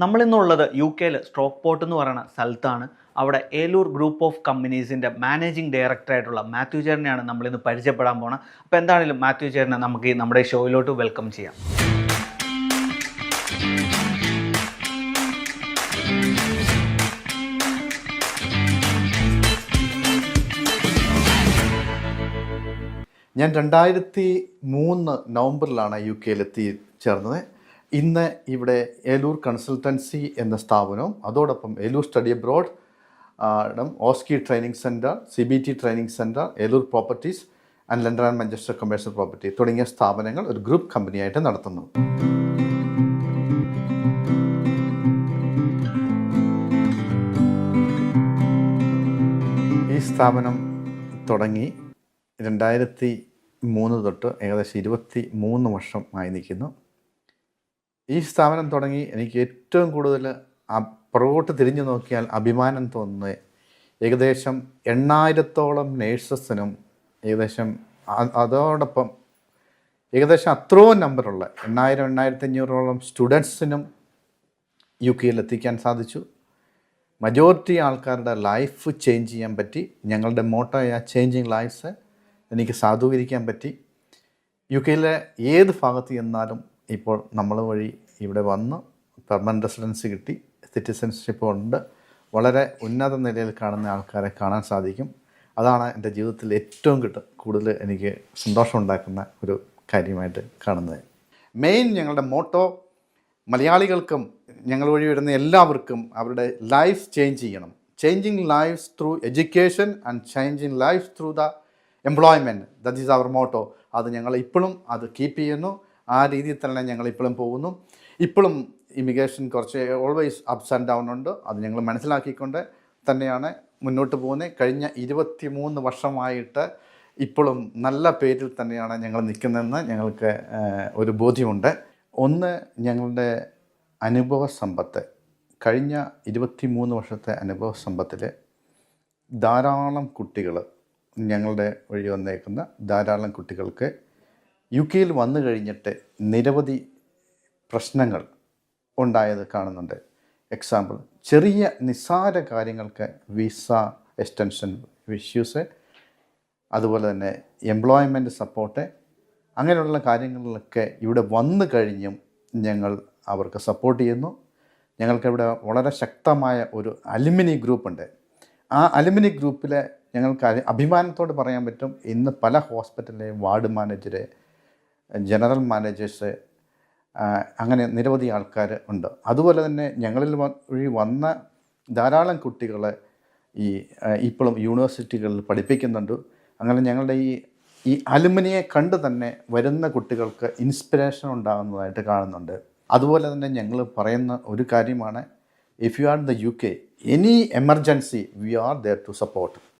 നമ്മളിന്നുള്ളത് യുകെയിൽ Stockport എന്ന് പറയുന്ന സ്ഥലത്താണ്. അവിടെ ഏലൂർ ഗ്രൂപ്പ് ഓഫ് കമ്പനീസിൻ്റെ മാനേജിംഗ് ഡയറക്ടറായിട്ടുള്ള മാത്യു ചേട്ടനെയാണ് നമ്മളിന്ന് പരിചയപ്പെടാൻ പോകുന്നത്. അപ്പോൾ എന്താണെങ്കിലും മാത്യു ചേട്ടനെ നമുക്ക് നമ്മുടെ ഷോയിലോട്ട് വെൽക്കം ചെയ്യാം. ഞാൻ 2003 നവംബറിലാണ് യു കെയിൽ എത്തിച്ചേർന്നത്. ഇന്ന് ഇവിടെ ഏലൂർ കൺസൾട്ടൻസി എന്ന സ്ഥാപനവും അതോടൊപ്പം ഏലൂർ സ്റ്റഡി അബ്രോഡ്, ഓസ്കി training centre, CBT training centre, Eloor properties and London and Manchester commercial property തുടങ്ങിയ സ്ഥാപനങ്ങൾ ഒരു ഗ്രൂപ്പ് കമ്പനിയായിട്ട് നടത്തുന്നു. ഈ സ്ഥാപനം തുടങ്ങി 2003 തൊട്ട് ഏകദേശം 23 വർഷം ആയി നിൽക്കുന്നു. ഈ സ്ഥാപനം തുടങ്ങി എനിക്ക് ഏറ്റവും കൂടുതൽ പുറകോട്ട് തിരിഞ്ഞു നോക്കിയാൽ അഭിമാനം തോന്നുന്നത് ഏകദേശം 8,000-ഓളം നേഴ്സസിനും അതോടൊപ്പം ഏകദേശം അത്രയും നമ്പറുള്ള 8,000-8,500-ഓളം സ്റ്റുഡൻസിനും യു കെയിൽ എത്തിക്കാൻ സാധിച്ചു. മജോറിറ്റി ആൾക്കാരുടെ ലൈഫ് ചേഞ്ച് ചെയ്യാൻ പറ്റി. ഞങ്ങളുടെ മോട്ടോയായ ചേഞ്ചിങ് ലൈഫ്സ് എനിക്ക് സാധൂകരിക്കാൻ പറ്റി. യു കെയിലെ ഏത് ഭാഗത്ത് ചെന്നാലും ഇപ്പോൾ നമ്മൾ വഴി ഇവിടെ വന്ന് പെർമനൻറ്റ് റെസിഡൻസി കിട്ടി, സിറ്റിസൺഷിപ്പ് ഉണ്ട്, വളരെ ഉന്നത നിലയിൽ കാണുന്ന ആൾക്കാരെ കാണാൻ സാധിക്കും. അതാണ് എൻ്റെ ജീവിതത്തിൽ ഏറ്റവും കൂടുതൽ എനിക്ക് സന്തോഷമുണ്ടാക്കുന്ന ഒരു കാര്യമായിട്ട് കാണുന്നത്. മെയിൻ ഞങ്ങളുടെ മോട്ടോ മലയാളികൾക്കും ഞങ്ങൾ വഴി വരുന്ന എല്ലാവർക്കും അവരുടെ ലൈഫ് ചേഞ്ച് ചെയ്യണം. Changing lives through education and changing life through the employment, that is our motto. അത് ഞങ്ങൾ ഇപ്പോഴും അത് കീപ്പ് ചെയ്യുന്നു. ആ രീതിയിൽ തന്നെ ഞങ്ങൾ ഇപ്പോഴും പോകുന്നു. ഇപ്പോഴും ഇമിഗ്രേഷൻ കുറച്ച് ഓൾവേസ് അപ്സ് ആൻഡ് ഡൗൺ ഉണ്ട്. അത് ഞങ്ങൾ മനസ്സിലാക്കിക്കൊണ്ട് തന്നെയാണ് മുന്നോട്ട് പോകുന്നത്. കഴിഞ്ഞ 23 വർഷമായിട്ട് ഇപ്പോഴും നല്ല പേരിൽ തന്നെയാണ് ഞങ്ങൾ നിൽക്കുന്നതെന്ന് ഞങ്ങൾക്ക് ഒരു ബോധ്യമുണ്ട്. ഒന്ന്, ഞങ്ങളുടെ അനുഭവ സമ്പത്ത്, കഴിഞ്ഞ 23 വർഷത്തെ അനുഭവ സമ്പത്തിൽ ധാരാളം കുട്ടികൾ, ഞങ്ങളുടെ വഴി വന്നേക്കുന്ന ധാരാളം കുട്ടികൾക്ക് യു കെയിൽ വന്നു കഴിഞ്ഞിട്ട് നിരവധി പ്രശ്നങ്ങൾ ഉണ്ടായത് കാണുന്നുണ്ട്. എക്സാമ്പിൾ, ചെറിയ നിസ്സാര കാര്യങ്ങൾക്ക് വിസ എക്സ്റ്റൻഷൻ ഇഷ്യൂസ്, അതുപോലെ തന്നെ എംപ്ലോയ്മെൻറ്റ് സപ്പോർട്ട്, അങ്ങനെയുള്ള കാര്യങ്ങളിലൊക്കെ ഇവിടെ വന്നു കഴിഞ്ഞും ഞങ്ങൾ അവർക്ക് സപ്പോർട്ട് ചെയ്യുന്നു. ഞങ്ങൾക്കിവിടെ വളരെ ശക്തമായ ഒരു അലുമിനി ഗ്രൂപ്പുണ്ട്. ആ അലുമിനി ഗ്രൂപ്പിൽ ഞങ്ങൾക്ക് അഭിമാനത്തോട് പറയാൻ പറ്റും, ഇന്ന് പല ഹോസ്പിറ്റലിലെയും വാർഡ് മാനേജർ, ജനറൽ മാനേജേഴ്സ്, അങ്ങനെ നിരവധി ആൾക്കാർ ഉണ്ട്. അതുപോലെ തന്നെ ഞങ്ങളിൽ വഴി വന്ന ധാരാളം കുട്ടികൾ ഇപ്പോഴും യൂണിവേഴ്സിറ്റികളിൽ പഠിപ്പിക്കുന്നുണ്ട്. അങ്ങനെ ഞങ്ങളുടെ ഈ അലുമിനിയെ കണ്ട് തന്നെ വരുന്ന കുട്ടികൾക്ക് ഇൻസ്പിറേഷൻ ഉണ്ടാകുന്നതായിട്ട് കാണുന്നുണ്ട്. അതുപോലെ തന്നെ ഞങ്ങൾ പറയുന്ന ഒരു കാര്യമാണ്, if you are in the UK, any emergency we are there to support.